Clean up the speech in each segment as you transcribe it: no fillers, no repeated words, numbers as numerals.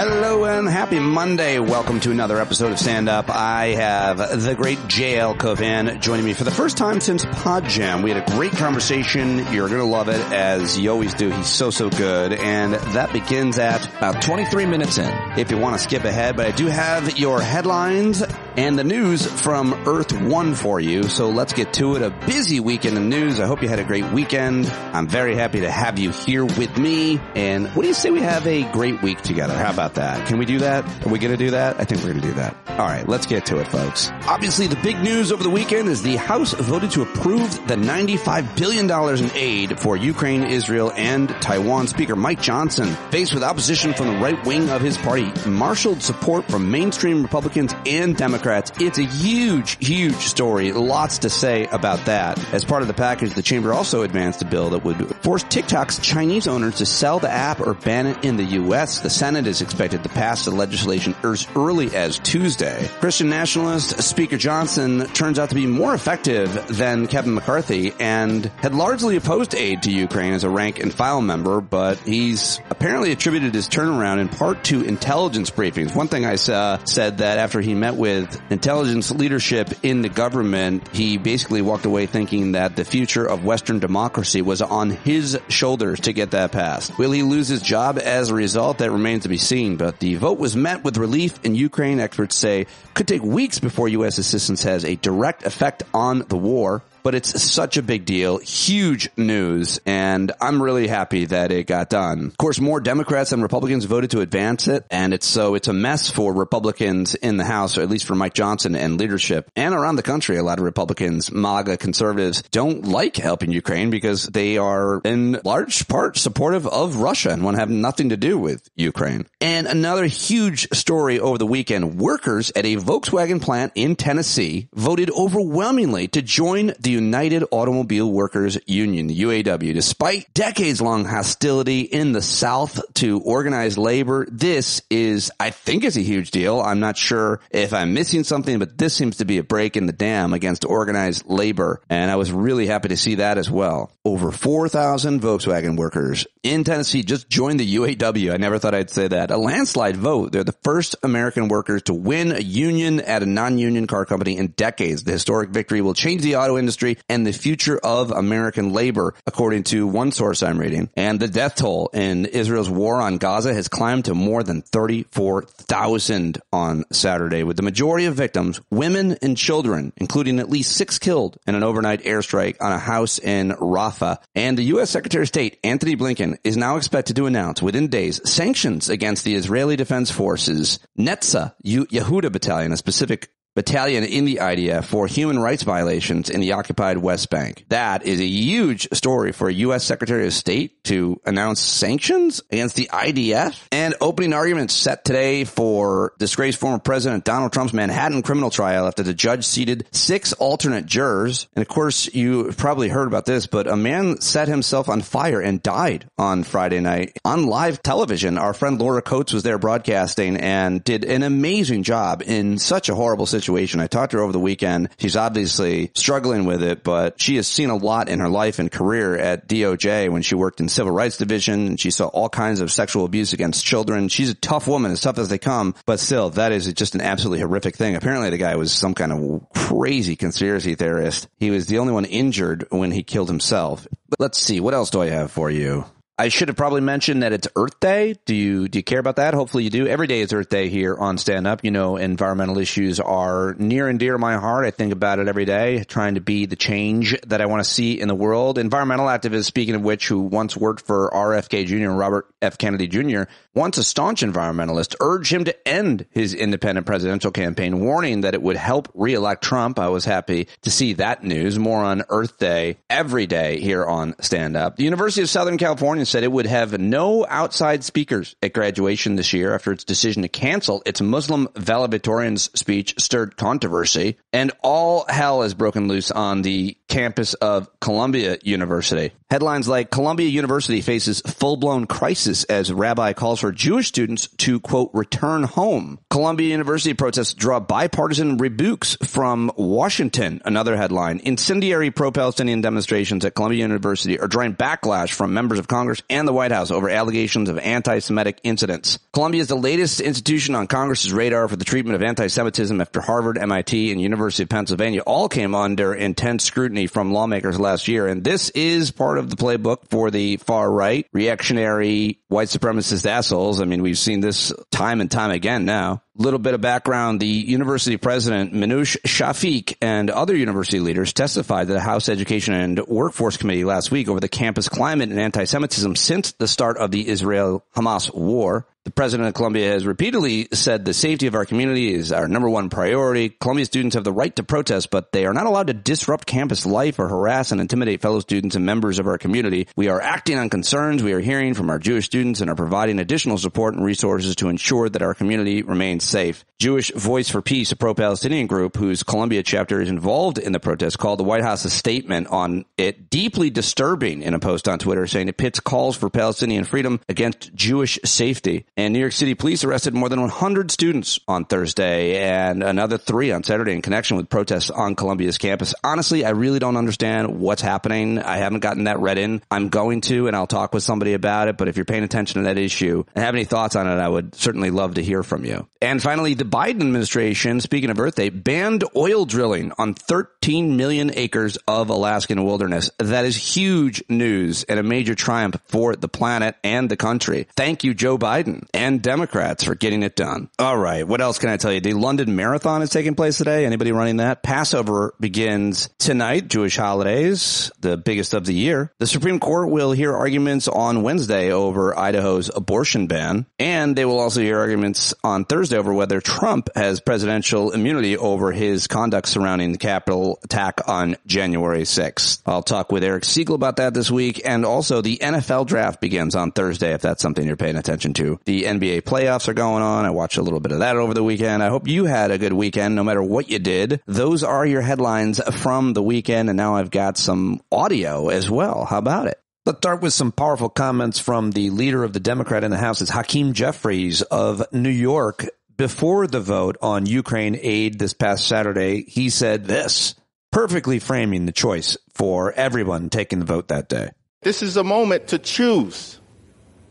Hello and happy Monday. Welcome to another episode of Stand Up. I have the great JL Cauvin joining me for the first time since Pod Jam. We had a great conversation. You're going to love it, as you always do. He's so good. And that begins at about 23 minutes in. If you want to skip ahead, but I do have your headlines and the news from Earth One for you. So let's get to it. A busy weekend in news. I hope you had a great weekend. I'm very happy to have you here with me. And what do you say we have a great week together? How about that? Can we do that? Are we going to do that? I think we're going to do that. All right, let's get to it, folks. Obviously, the big news over the weekend is the House voted to approve the $95 billion in aid for Ukraine, Israel, and Taiwan. Speaker Mike Johnson, faced with opposition from the right wing of his party, marshaled support from mainstream Republicans and Democrats. It's a huge story. Lots to say about that. As part of the package, the chamber also advanced a bill that would force TikTok's Chinese owners to sell the app or ban it in the U.S. The Senate is expected to pass the legislation as early as Tuesday. Christian nationalist Speaker Johnson turns out to be more effective than Kevin McCarthy and had largely opposed aid to Ukraine as a rank and file member, but he's apparently attributed his turnaround in part to intelligence briefings. One thing I said that after he met with intelligence leadership in the government, he basically walked away thinking that the future of Western democracy was on his shoulders to get that passed. Will he lose his job as a result? That remains to be seen, but the vote was met with relief in Ukraine. Experts say could take weeks before U.S. assistance has a direct effect on the war. But it's such a big deal, huge news, and I'm really happy that it got done. Of course, more Democrats than Republicans voted to advance it, and it's a mess for Republicans in the House, or at least for Mike Johnson and leadership. And around the country, a lot of Republicans, MAGA conservatives, don't like helping Ukraine because they are in large part supportive of Russia and want to have nothing to do with Ukraine. And another huge story over the weekend, workers at a Volkswagen plant in Tennessee voted overwhelmingly to join the United Automobile Workers Union, the UAW. Despite decades-long hostility in the South to organized labor, this is, I think, is a huge deal. I'm not sure if I'm missing something, but this seems to be a break in the dam against organized labor, and I was really happy to see that as well. Over 4,000 Volkswagen workers in Tennessee just joined the UAW. I never thought I'd say that. A landslide vote. They're the first American workers to win a union at a non-union car company in decades. The historic victory will change the auto industry and the future of American labor, according to one source I'm reading. And the death toll in Israel's war on Gaza has climbed to more than 34,000 on Saturday, with the majority of victims women and children, including at least 6 killed in an overnight airstrike on a house in Rafah. And the U.S. Secretary of State, Anthony Blinken, is now expected to announce within days sanctions against the Israeli Defense Forces Netza Yehuda Battalion, a specific battalion in the IDF, for human rights violations in the occupied West Bank. That is a huge story for a U.S. Secretary of State to announce sanctions against the IDF. And opening arguments set today for disgraced former President Donald Trump's Manhattan criminal trial after the judge seated 6 alternate jurors. And of course, you've probably heard about this, but a man set himself on fire and died on Friday night on live television. Our friend Laura Coates was there broadcasting and did an amazing job in such a horrible situation. I talked to her over the weekend. She's obviously struggling with it, but she has seen a lot in her life and career at DOJ when she worked in Civil Rights Division. She saw all kinds of sexual abuse against children. She's a tough woman, as tough as they come, but still, that is just an absolutely horrific thing. Apparently, the guy was some kind of crazy conspiracy theorist. He was the only one injured when he killed himself. Let's see, what else do I have for you? I should have probably mentioned that it's Earth Day. Do you care about that? Hopefully you do. Every day is Earth Day here on Stand Up. You know, environmental issues are near and dear to my heart. I think about it every day, trying to be the change that I want to see in the world. Environmental activist, speaking of which, who once worked for RFK Jr., Robert F. Kennedy Jr., once a staunch environmentalist, urged him to end his independent presidential campaign, warning that it would help re-elect Trump. I was happy to see that news. More on Earth Day every day here on Stand Up. The University of Southern California said it would have no outside speakers at graduation this year after its decision to cancel its Muslim valedictorian's speech stirred controversy. And all hell has broken loose on the campus of Columbia University. Headlines like Columbia University faces full-blown crisis as rabbi calls for Jewish students to, quote, return home. Columbia University protests draw bipartisan rebukes from Washington. Another headline. Incendiary pro-Palestinian demonstrations at Columbia University are drawing backlash from members of Congress lawmakers and the White House over allegations of anti-Semitic incidents. Columbia is the latest institution on Congress's radar for the treatment of anti-Semitism after Harvard, MIT, and University of Pennsylvania all came under intense scrutiny from lawmakers last year. And this is part of the playbook for the far-right, reactionary, white supremacist assholes. I mean, we've seen this time and time again now. Little bit of background. The university president, Minouche Shafik, and other university leaders testified to the House Education and Workforce Committee last week over the campus climate and anti-Semitism since the start of the Israel-Hamas war. The president of Columbia has repeatedly said the safety of our community is our number one priority. Columbia students have the right to protest, but they are not allowed to disrupt campus life or harass and intimidate fellow students and members of our community. We are acting on concerns we are hearing from our Jewish students and are providing additional support and resources to ensure that our community remains safe. Jewish Voice for Peace, a pro-Palestinian group whose Columbia chapter is involved in the protest, called the White House's statement on it deeply disturbing in a post on Twitter, saying it pits calls for Palestinian freedom against Jewish safety. And New York City police arrested more than 100 students on Thursday and another 3 on Saturday in connection with protests on Columbia's campus. Honestly, I really don't understand what's happening. I haven't gotten that read in. I'm going to, and I'll talk with somebody about it. But if you're paying attention to that issue and have any thoughts on it, I would certainly love to hear from you. And finally, the Biden administration, speaking of Earth Day, banned oil drilling on 13 million acres of Alaskan wilderness. That is huge news and a major triumph for the planet and the country. Thank you, Joe Biden and Democrats, for getting it done. All right, what else can I tell you? The London Marathon is taking place today. Anybody running that? Passover begins tonight, Jewish holidays, the biggest of the year. The Supreme Court will hear arguments on Wednesday over Idaho's abortion ban, and they will also hear arguments on Thursday over whether Trump has presidential immunity over his conduct surrounding the Capitol attack on January 6th. I'll talk with Eric Siegel about that this week, and also the NFL draft begins on Thursday, if that's something you're paying attention to. The NBA playoffs are going on. I watched a little bit of that over the weekend. I hope you had a good weekend, no matter what you did. Those are your headlines from the weekend, and now I've got some audio as well. How about it? Let's start with some powerful comments from the leader of the Democrat in the House, is Hakeem Jeffries of New York. Before the vote on Ukraine aid this past Saturday, he said this, perfectly framing the choice for everyone taking the vote that day. This is a moment to choose.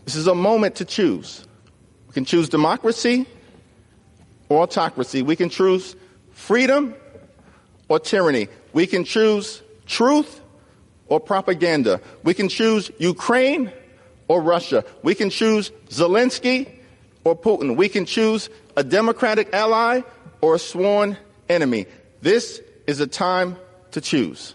This is a moment to choose. We can choose democracy or autocracy. We can choose freedom or tyranny. We can choose truth or propaganda. We can choose Ukraine or Russia. We can choose Zelensky or Putin. We can choose a democratic ally or a sworn enemy. This is a time to choose.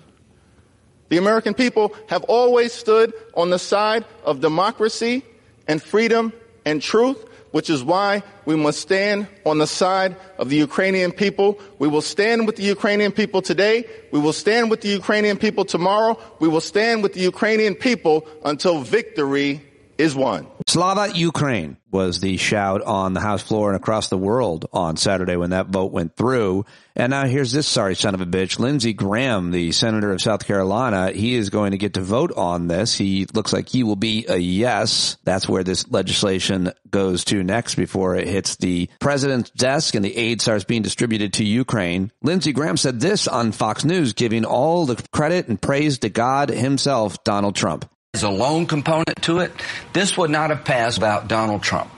The American people have always stood on the side of democracy and freedom and truth, which is why we must stand on the side of the Ukrainian people. We will stand with the Ukrainian people today. We will stand with the Ukrainian people tomorrow. We will stand with the Ukrainian people until victory is won. Slava Ukraine was the shout on the House floor and across the world on Saturday when that vote went through. And now here's this sorry son of a bitch, Lindsey Graham, the senator of South Carolina. He is going to get to vote on this. He looks like he will be a yes. That's where this legislation goes to next before it hits the president's desk and the aid starts being distributed to Ukraine. Lindsey Graham said this on Fox News, giving all the credit and praise to God himself, Donald Trump. As a lone component to it, this would not have passed without Donald Trump.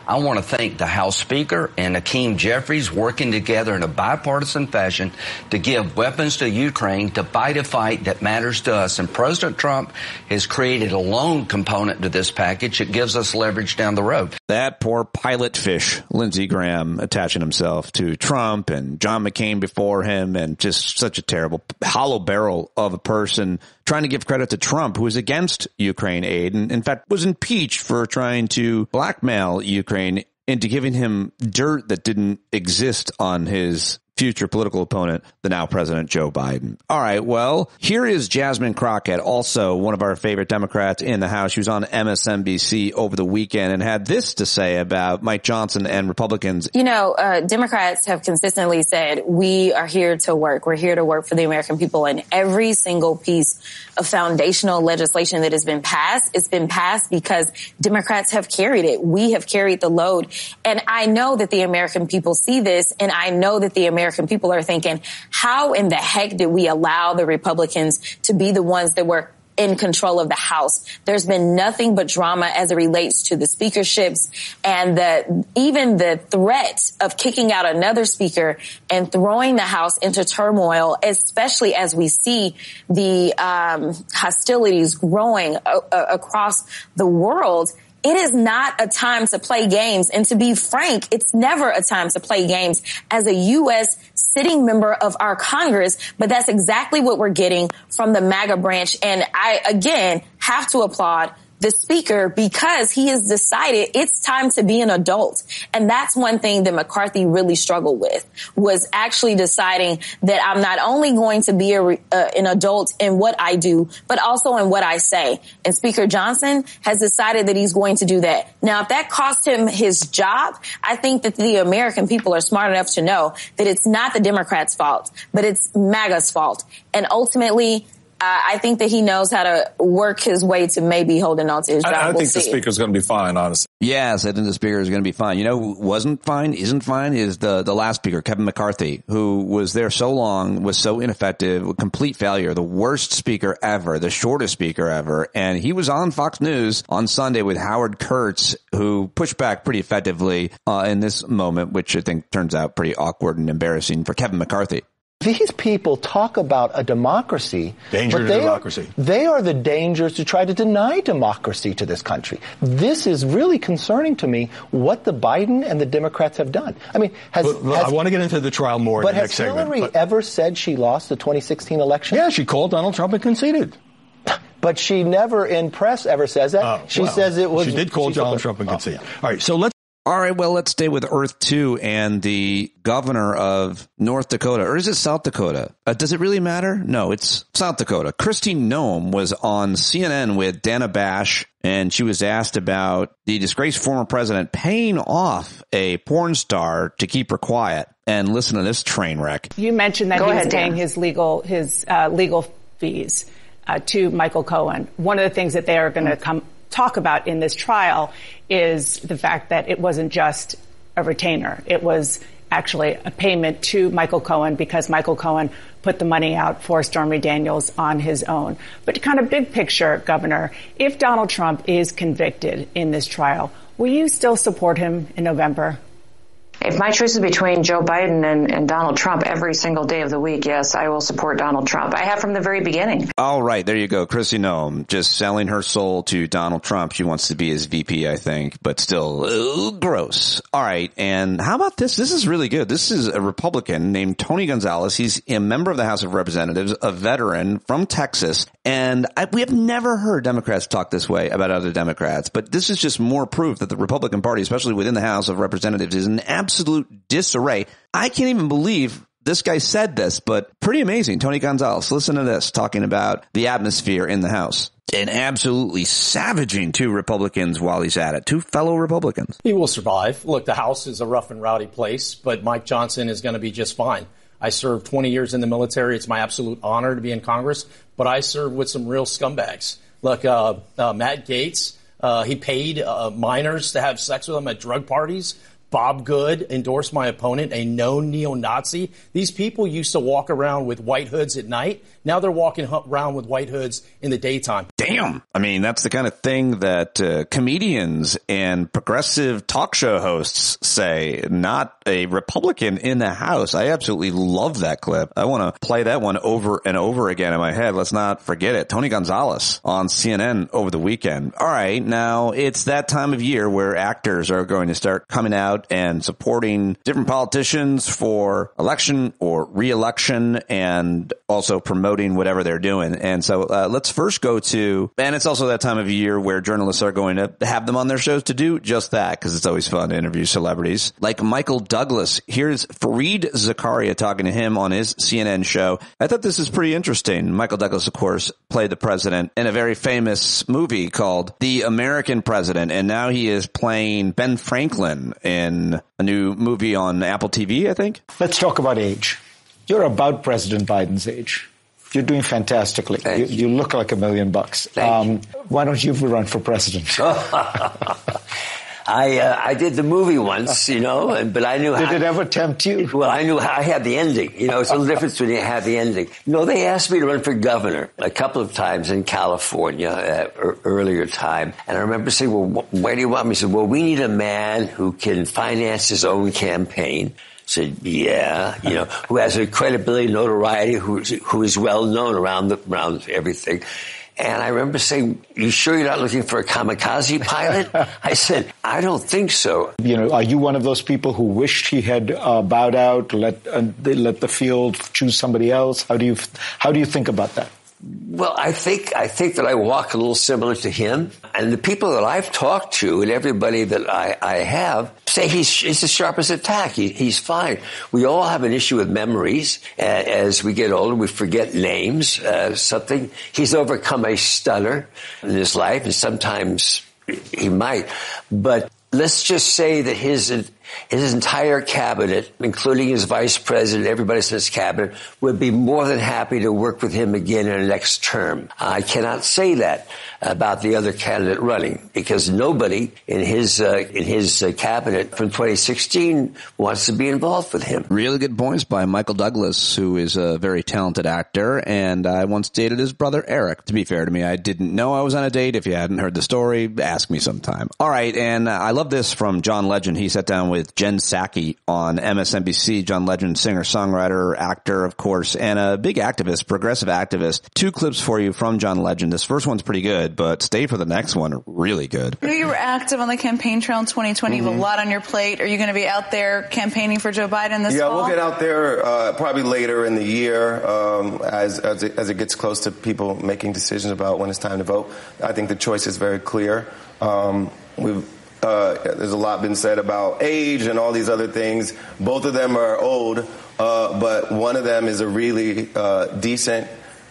I want to thank the House Speaker and Hakeem Jeffries working together in a bipartisan fashion to give weapons to Ukraine to fight a fight that matters to us. And President Trump has created a lone component to this package that gives us leverage down the road. That poor pilot fish, Lindsey Graham, attaching himself to Trump and John McCain before him, and just such a terrible hollow barrel of a person trying to give credit to Trump, who is against Ukraine aid and, in fact, was impeached for trying to blackmail Ukraine into giving him dirt that didn't exist on his future political opponent, the now President Joe Biden. All right, well, here is Jasmine Crockett, also one of our favorite Democrats in the House. She was on MSNBC over the weekend and had this to say about Mike Johnson and Republicans. You know, Democrats have consistently said, we are here to work. We're here to work for the American people. And every single piece of foundational legislation that has been passed, it's been passed because Democrats have carried it. We have carried the load. And I know that the American people see this, and I know that the American people are thinking, how in the heck did we allow the Republicans to be the ones that were in control of the House. There's been nothing but drama as it relates to the speakerships and even the threat of kicking out another speaker and throwing the House into turmoil, especially as we see the hostilities growing across the world. It is not a time to play games. And to be frank, it's never a time to play games as a U.S. sitting member of our Congress. But that's exactly what we're getting from the MAGA branch. And I, again, have to applaud the speaker because he has decided it's time to be an adult. And that's one thing that McCarthy really struggled with, was actually deciding that I'm not only going to be an adult in what I do, but also in what I say. And Speaker Johnson has decided that he's going to do that. Now, if that cost him his job, I think that the American people are smart enough to know that it's not the Democrats' fault, but it's MAGA's fault. And ultimately, I think that he knows how to work his way to maybe holding on to his job. I think the speaker's going to be fine, honestly. Yes, I think the speaker is going to be fine. You know who isn't fine is the last speaker, Kevin McCarthy, who was there so long, was so ineffective, a complete failure, the worst speaker ever, the shortest speaker ever. And he was on Fox News on Sunday with Howard Kurtz, who pushed back pretty effectively in this moment, which I think turns out pretty awkward and embarrassing for Kevin McCarthy. These people talk about a democracy. Danger to democracy. They are the dangers to try to deny democracy to this country. This is really concerning to me, what the Biden and the Democrats have done. I mean, I want to get into the trial more in the next segment. But has Hillary ever said she lost the 2016 election? Yeah, she called Donald Trump and conceded. But she never in press ever says that. She says it was... She did call Donald Trump and concede. All right, so let's... All right, well, let's stay with Earth 2 and the governor of North Dakota. Or is it South Dakota? Does it really matter? No, it's South Dakota. Kristi Noem was on CNN with Dana Bash, and she was asked about the disgraced former president paying off a porn star to keep her quiet. And listen to this train wreck. You mentioned that he was paying his legal fees to Michael Cohen. One of the things that they are going to talk about in this trial is the fact that it wasn't just a retainer. It was actually a payment to Michael Cohen because Michael Cohen put the money out for Stormy Daniels on his own. But kind of big picture, Governor, if Donald Trump is convicted in this trial, will you still support him in November? If my choice is between Joe Biden and Donald Trump every single day of the week, yes, I will support Donald Trump. I have from the very beginning. All right, there you go. Kristi Noem just selling her soul to Donald Trump. She wants to be his VP, I think, but still gross. All right, and how about this? This is really good. This is a Republican named Tony Gonzalez. He's a member of the House of Representatives, a veteran from Texas, and we have never heard Democrats talk this way about other Democrats, but this is just more proof that the Republican Party, especially within the House of Representatives, is in absolute disarray. I can't even believe this guy said this, but pretty amazing. Tony Gonzalez, listen to this, talking about the atmosphere in the House. And absolutely savaging two Republicans while he's at it, two fellow Republicans. He will survive. Look, the House is a rough and rowdy place, but Mike Johnson is going to be just fine. I served 20 years in the military. It's my absolute honor to be in Congress, but I served with some real scumbags. Look, Matt Gaetz, he paid minors to have sex with him at drug parties. Bob Good endorsed my opponent, a known neo-Nazi. These people used to walk around with white hoods at night. Now they're walking around with white hoods in the daytime. Damn. I mean, that's the kind of thing that comedians and progressive talk show hosts say, not a Republican in the House. I absolutely love that clip. I want to play that one over and over again in my head. Let's not forget it. Tony Gonzalez on CNN over the weekend. All right. Now, it's that time of year where actors are going to start coming out and supporting different politicians for election or re-election and also promoting whatever they're doing. And so let's first go to, and it's also that time of year where journalists are going to have them on their shows to do just that, because it's always fun to interview celebrities like Michael Douglas. Here's Fareed Zakaria talking to him on his CNN show. I thought this is pretty interesting. Michael Douglas, of course, played the president in a very famous movie called The American President, and now he is playing Ben Franklin in a new movie on Apple TV, I think. Let's talk about age. You're about President Biden's age. You're doing fantastically. You look like $1 million. Why don't you run for president? I did the movie once, but I knew Did it ever tempt you? Well, I knew I had the ending. It's a little difference when you have the ending. They asked me to run for governor a couple of times in California earlier time. And I remember saying, well, why do you want me? He said, well, we need a man who can finance his own campaign. I said, yeah, who has a credibility, notoriety, who is well known around everything. And I remember saying, you sure you're not looking for a kamikaze pilot? I said, I don't think so. Are you one of those people who wished he had bowed out, let the field choose somebody else? How do you think about that? Well, I think that I walk a little similar to him. And the people that I've talked to and everybody that I have say he's as sharp as a tack. He's fine. We all have an issue with memories. As we get older, we forget names, something. He's overcome a stutter in his life, and sometimes he might. But let's just say that his entire cabinet, including his vice president, everybody in his cabinet, would be more than happy to work with him again in the next term. I cannot say that about the other candidate running, because nobody in his cabinet from 2016 wants to be involved with him. Really good points by Michael Douglas, who is a very talented actor, and I once dated his brother Eric. To be fair to me, I didn't know I was on a date. If you hadn't heard the story, ask me sometime. All right, and I love this from John Legend. He sat down with Jen Psaki on MSNBC. John Legend, singer, songwriter, actor, of course, and a big activist, progressive activist. 2 clips for you from John Legend. This first one's pretty good, but stay for the next one. Really good. I know you were active on the campaign trail in 2020. You have a lot on your plate. Are you going to be out there campaigning for Joe Biden this fall? Yeah, we'll get out there probably later in the year as it gets close to people making decisions about when it's time to vote. I think the choice is very clear. There's a lot been said about age and all these other things. Both of them are old, but one of them is a really decent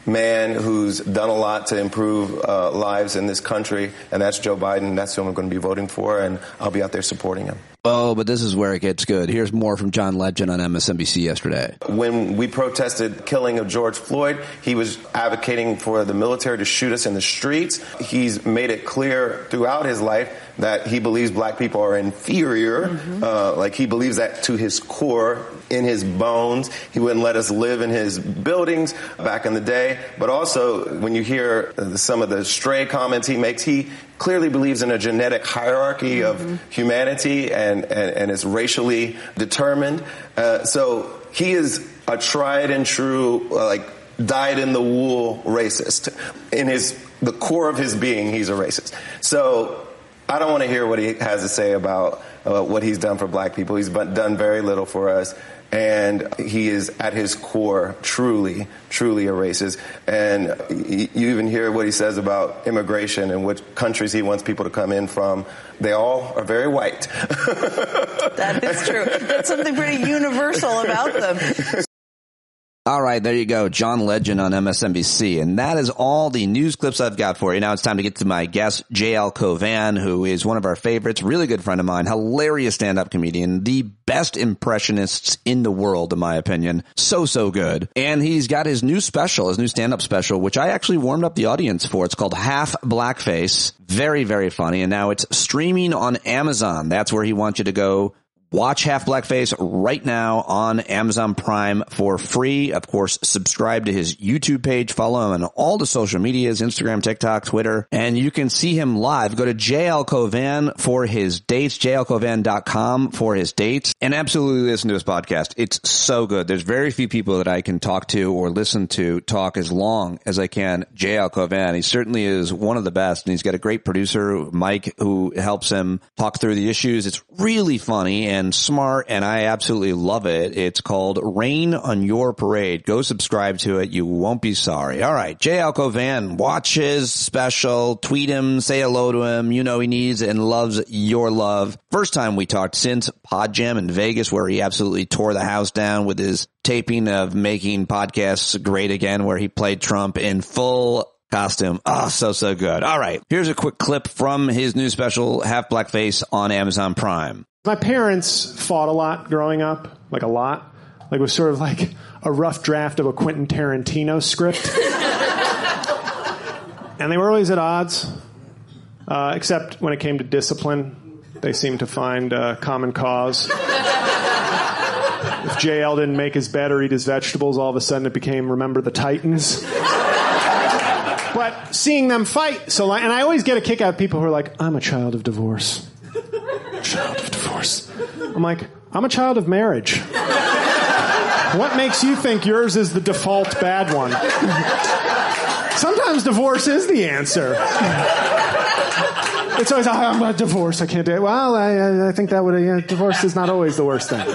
man who's done a lot to improve lives in this country, and that's Joe Biden. That's who I'm going to be voting for, and I'll be out there supporting him. Oh, but this is where it gets good. Here's more from John Legend on MSNBC yesterday. When we protested the killing of George Floyd, he was advocating for the military to shoot us in the streets. He's made it clear throughout his life that he believes black people are inferior. Like he believes that to his core, in his bones. He wouldn't let us live in his buildings back in the day. But also, when you hear some of the stray comments he makes, he clearly believes in a genetic hierarchy of humanity and is racially determined. So he is a tried and true, dyed-in-the-wool racist. In the core of his being, he's a racist. So I don't want to hear what he has to say about what he's done for black people. He's done very little for us. And he is, at his core, truly, truly a racist. And you even hear what he says about immigration and which countries he wants people to come in from. They all are very white. That is true. That's something pretty universal about them. All right, there you go. John Legend on MSNBC. And that is all the news clips I've got for you. Now it's time to get to my guest, JL Cauvin, who is one of our favorites, really good friend of mine, hilarious stand-up comedian, the best impressionists in the world, in my opinion. So good. And he's got his new special, his new stand-up special, which I actually warmed up the audience for. It's called Half Blackface. Very, very funny. And now it's streaming on Amazon. That's where he wants you to go. Watch Half Blackface right now on Amazon Prime for free. Of course, subscribe to his YouTube page, follow him on all the social medias, Instagram, TikTok, Twitter, and you can see him live. Go to JL Cauvin for his dates, jlcauvin.com for his dates, and absolutely listen to his podcast. It's so good. There's very few people that I can talk to or listen to talk as long as I can JL Cauvin. He certainly is one of the best, and he's got a great producer, Mike, who helps him talk through the issues. It's really funny and smart, and I absolutely love it. It's called Rain on Your Parade. Go subscribe to it. You won't be sorry. All right, JL Cauvin, watch his special, tweet him, say hello to him. You know he needs and loves your love. First time we talked since Pod Jam in Vegas, where he absolutely tore the house down with his taping of Making Podcasts Great Again, where he played Trump in full costume. Oh, so good. All right, here's a quick clip from his new special, Half Blackface, on Amazon Prime. My parents fought a lot growing up, like a lot. Like it was sort of like a rough draft of a Quentin Tarantino script. And they were always at odds, except when it came to discipline. They seem to find common cause. If JL didn't make his bed or eat his vegetables, all of a sudden it became Remember the Titans. But seeing them fight, and I always get a kick out of people who are like, I'm a child of divorce. Child of divorce. I'm like, I'm a child of marriage. What makes you think yours is the default bad one? Sometimes divorce is the answer. It's always, I'm a divorce, I can't do it. Well, I think that would, divorce is not always the worst thing.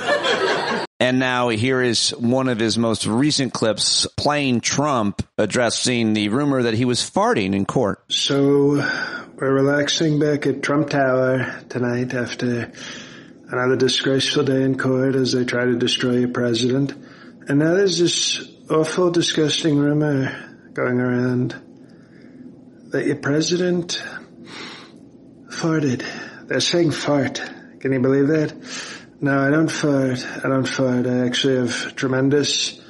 And now here is one of his most recent clips playing Trump addressing the rumor that he was farting in court. So we're relaxing back at Trump Tower tonight after another disgraceful day in court as they try to destroy your president. And now there's this awful, disgusting rumor going around that your president farted. They're saying fart. Can you believe that? No, I don't fart. I actually have tremendous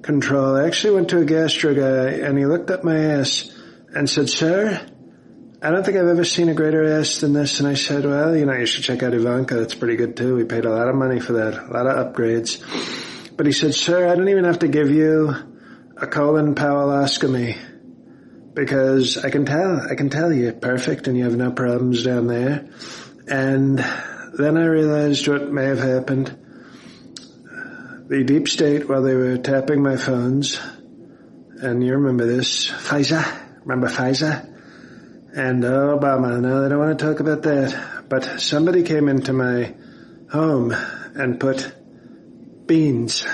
control. I actually went to a gastro guy, and he looked up my ass and said, sir, I don't think I've ever seen a greater ass than this. And I said, well, you should check out Ivanka. That's pretty good, too. We paid a lot of money for that, a lot of upgrades. But he said, sir, I don't even have to give you a colon powelloscopy because I can tell you're perfect and you have no problems down there. And then I realized what may have happened. The deep state, while they were tapping my phones, and you remember this, Pfizer, remember Pfizer? And Obama, no, they don't want to talk about that. But somebody came into my home and put beans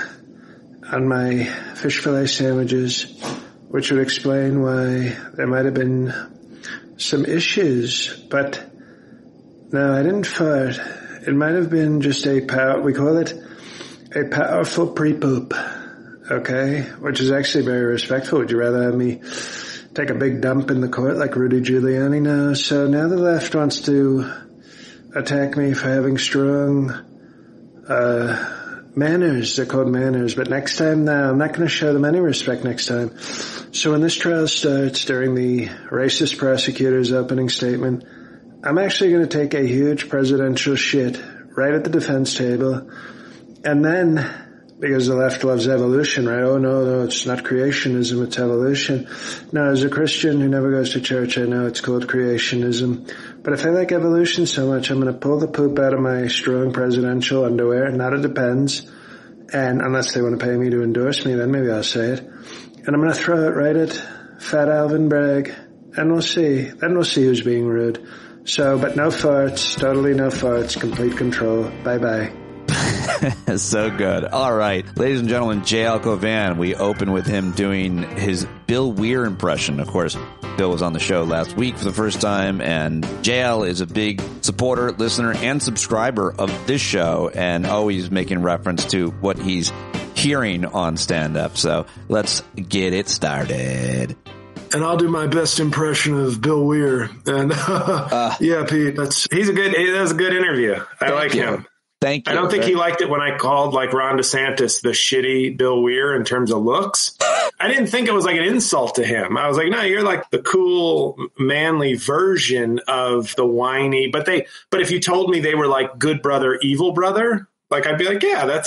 on my fish fillet sandwiches, which would explain why there might have been some issues. But no, I didn't fart. It might have been just we call it a powerful pre-poop, okay? Which is actually very respectful. Would you rather have me take a big dump in the court like Rudy Giuliani? No. So now the left wants to attack me for having strong manners. They're called manners. But next time, no, I'm not going to show them any respect next time. So when this trial starts, during the racist prosecutor's opening statement, I'm actually going to take a huge presidential shit right at the defense table. And then, because the left loves evolution, right? Oh, no, it's not creationism, it's evolution. No, as a Christian who never goes to church, I know it's called creationism. But if I like evolution so much, I'm going to pull the poop out of my strong presidential underwear. Not it depends. And unless they want to pay me to endorse me, then maybe I'll say it. And I'm going to throw it right at Fat Alvin Bragg. And we'll see. Then we'll see who's being rude. So, but no farts, totally no farts, complete control. Bye-bye. So good. All right. Ladies and gentlemen, JL Cauvin, we open with him doing his Bill Weir impression. Of course, Bill was on the show last week for the first time, and JL is a big supporter, listener, and subscriber of this show, and always making reference to what he's hearing on stand-up. So let's get it started. And I'll do my best impression of Bill Weir. And yeah, Pete, that was a good interview. I like him. Thank you. I don't think he liked it when I called like Ron DeSantis the shitty Bill Weir in terms of looks. I didn't think it was like an insult to him. I was like, no, you're like the cool, manly version of the whiny. But if you told me they were like good brother, evil brother, like I'd be like, yeah,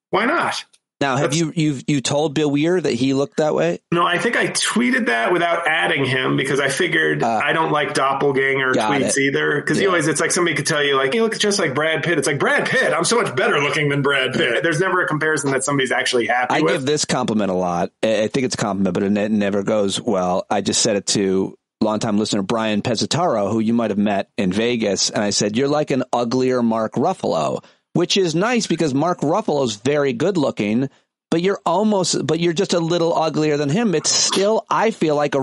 why not? Now, have you told Bill Weir that he looked that way? No, I think I tweeted that without adding him because I figured I don't like doppelganger tweets either. Because it's like somebody could tell you, like, you look just like Brad Pitt. It's like, Brad Pitt, I'm so much better looking than Brad Pitt. There's never a comparison that somebody's actually happy with. I give this compliment a lot. I think it's a compliment, but it never goes well. I just said it to longtime listener Brian Pezzataro, who you might have met in Vegas. And I said, you're like an uglier Mark Ruffalo. Which is nice because Mark Ruffalo's very good looking, but you're just a little uglier than him. It's still, I feel like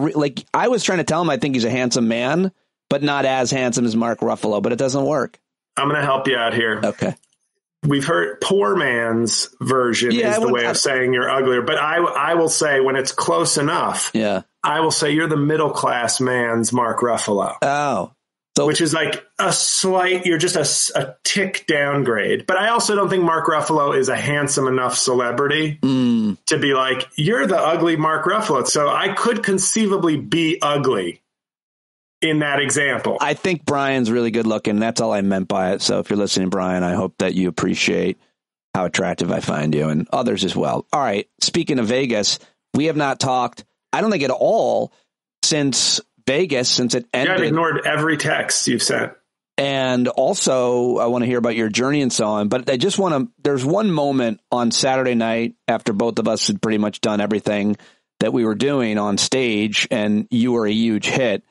I was trying to tell him I think he's a handsome man, but not as handsome as Mark Ruffalo, but it doesn't work. I'm going to help you out here. Okay. We've heard poor man's version is the way of saying you're uglier, but I will say when it's close enough, I will say you're the middle class man's Mark Ruffalo. Oh. Which is like you're just a tick downgrade. But I also don't think Mark Ruffalo is a handsome enough celebrity to be like, you're the ugly Mark Ruffalo. So I could conceivably be ugly in that example. I think Brian's really good looking. That's all I meant by it. So if you're listening, Brian, I hope that you appreciate how attractive I find you, and others as well. All right. Speaking of Vegas, we have not talked, I don't think at all, since Vegas, since it ended. Yeah, I've ignored every text you've sent. And also, I want to hear about your journey and so on. But I just want to, there's one moment on Saturday night after both of us had pretty much done everything that we were doing on stage, and you were a huge hit.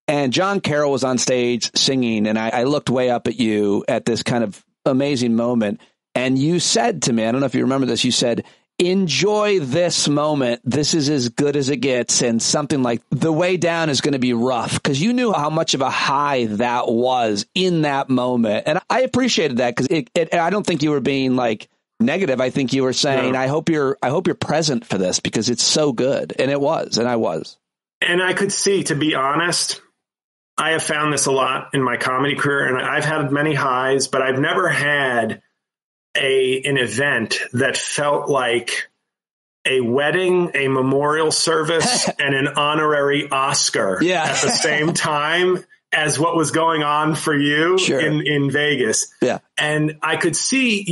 And Jon Carroll was on stage singing, and I looked way up at you at this kind of amazing moment. And you said to me, I don't know if you remember this, you said, enjoy this moment. This is as good as it gets. And something like the way down is going to be rough, because you knew how much of a high that was in that moment. And I appreciated that, because I don't think you were being like negative. I think you were saying, no. I hope you're present for this because it's so good. And it was, and I was. And I could see, to be honest, I have found this a lot in my comedy career, and I've had many highs, but I've never had an event that felt like a wedding, a memorial service, and an honorary Oscar at the same time as what was going on for you in Vegas. Yeah. And I could see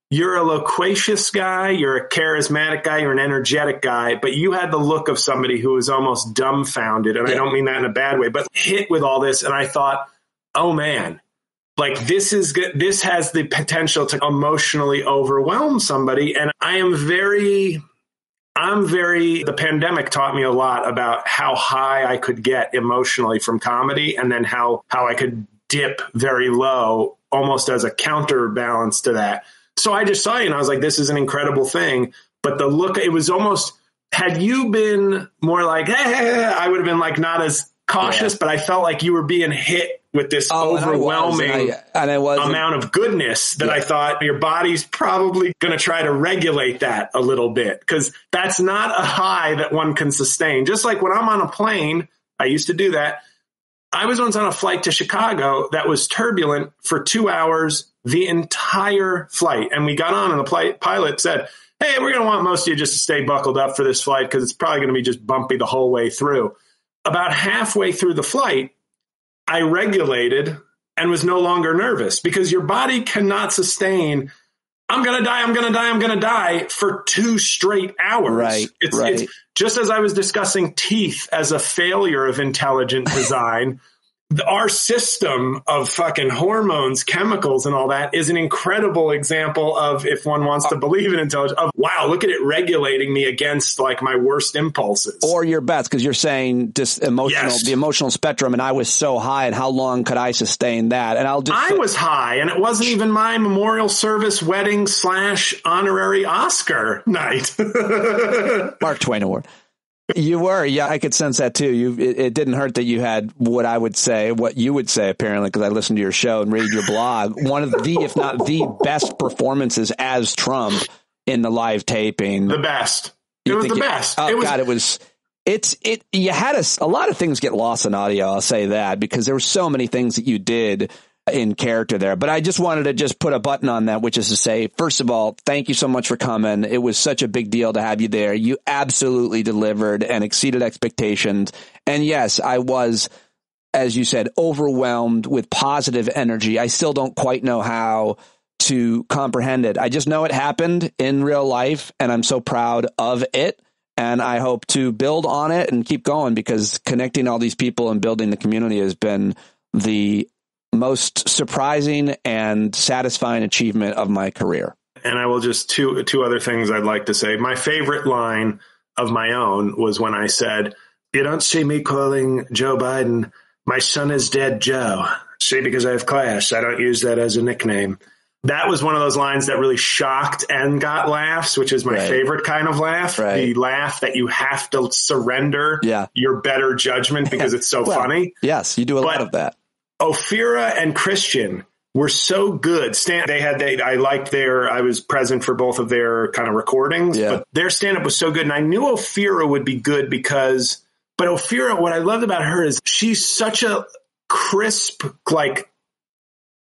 you're a loquacious guy, you're a charismatic guy, you're an energetic guy, but you had the look of somebody who was almost dumbfounded. And I don't mean that in a bad way, but hit with all this. And I thought, oh man, like this is good. This has the potential to emotionally overwhelm somebody. And the pandemic taught me a lot about how high I could get emotionally from comedy, and then how I could dip very low almost as a counterbalance to that. So I just saw you and I was like, this is an incredible thing. But the look, it was almost, had you been more like, hey, I would have been like not as cautious, but I felt like you were being hit with this overwhelming amount of goodness that I thought your body's probably going to try to regulate that a little bit, because that's not a high that one can sustain. Just like when I'm on a plane, I used to do that. I was once on a flight to Chicago that was turbulent for 2 hours, the entire flight. And we got on and the pilot said, hey, we're going to want most of you just to stay buckled up for this flight because it's probably going to be just bumpy the whole way through. About halfway through the flight, I regulated and was no longer nervous, because your body cannot sustain, I'm going to die, I'm going to die, I'm going to die for 2 straight hours. Right. It's just as I was discussing teeth as a failure of intelligent design, our system of fucking hormones, chemicals, and all that is an incredible example of, if one wants to believe in intelligence, of wow, look at it regulating me against like my worst impulses. Or your best, because you're saying just the emotional spectrum, and I was so high, and how long could I sustain that? And I was high, and it wasn't even my memorial service, wedding / honorary Oscar night. Mark Twain Award. You were, yeah, I could sense that too. It didn't hurt that you had what you would say, apparently, because I listened to your show and read your blog. One of the, if not the best performances as Trump in the live taping. The best. It was the best. Oh, God, it was. You had a lot of things get lost in audio. I'll say that, because there were so many things that you did in character there. But I just wanted to just put a button on that, which is to say, first of all, thank you so much for coming. It was such a big deal to have you there. You absolutely delivered and exceeded expectations. And yes, I was, as you said, overwhelmed with positive energy. I still don't quite know how to comprehend it. I just know it happened in real life, and I'm so proud of it. And I hope to build on it and keep going, because connecting all these people and building the community has been the most surprising and satisfying achievement of my career. And I will just two other things I'd like to say. My favorite line of my own was when I said, you don't see me calling Joe Biden, my son is dead Joe. See, because I have class, I don't use that as a nickname. That was one of those lines that really shocked and got laughs, which is my favorite kind of laugh. The laugh that you have to surrender your better judgment because it's so funny. Yes, you do a lot of that. Ophira and Christian were so good. I was present for both of their kind of recordings, but their stand-up was so good. And I knew Ophira would be good but Ophira, what I loved about her is she's such a crisp, like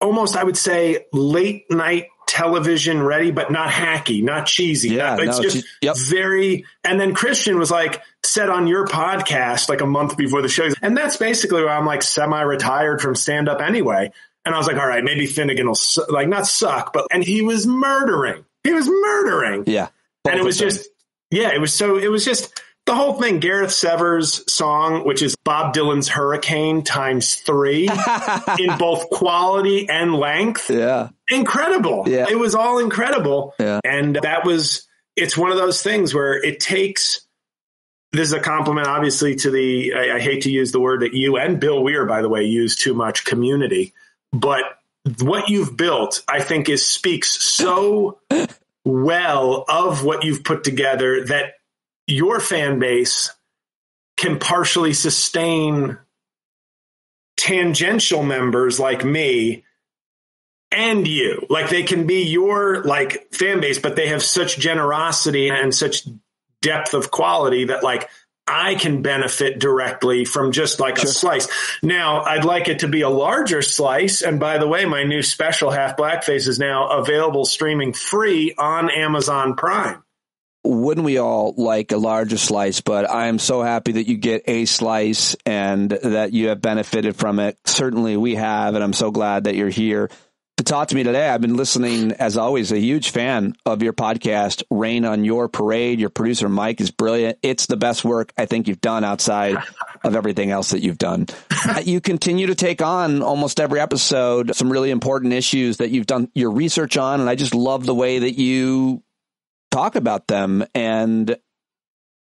almost, I would say, late night television ready, but not hacky, not cheesy. It's just very, and then Christian was like, said on your podcast, like a month before the show. And that's basically why I'm like semi-retired from stand up anyway. And I was like, all right, maybe Finnegan will like not suck, but, and he was murdering. Yeah. And it was just, it was just the whole thing. Gareth Severs' song, which is Bob Dylan's Hurricane ×3 in both quality and length. Yeah. Incredible. Yeah. It was all incredible. Yeah. And it's one of those things where it takes, this is a compliment, obviously, to I hate to use the word that you and Bill Weir, by the way, use too much, community. But what you've built, I think, speaks so well of what you've put together that your fan base can partially sustain tangential members like me and you. Like, they can be your like fan base, but they have such generosity and such depth of quality that like I can benefit directly from just like a slice. Now, I'd like it to be a larger slice. And by the way, my new special, Half Blackface, is now available streaming free on Amazon Prime. Wouldn't we all like a larger slice? But I am so happy that you get a slice and that you have benefited from it. Certainly we have, and I'm so glad that you're here to talk to me today. I've been listening, as always, a huge fan of your podcast, Rain on Your Parade. Your producer, Mike, is brilliant. It's the best work I think you've done outside of everything else that you've done. You continue to take on almost every episode some really important issues that you've done your research on, and I just love the way that you talk about them and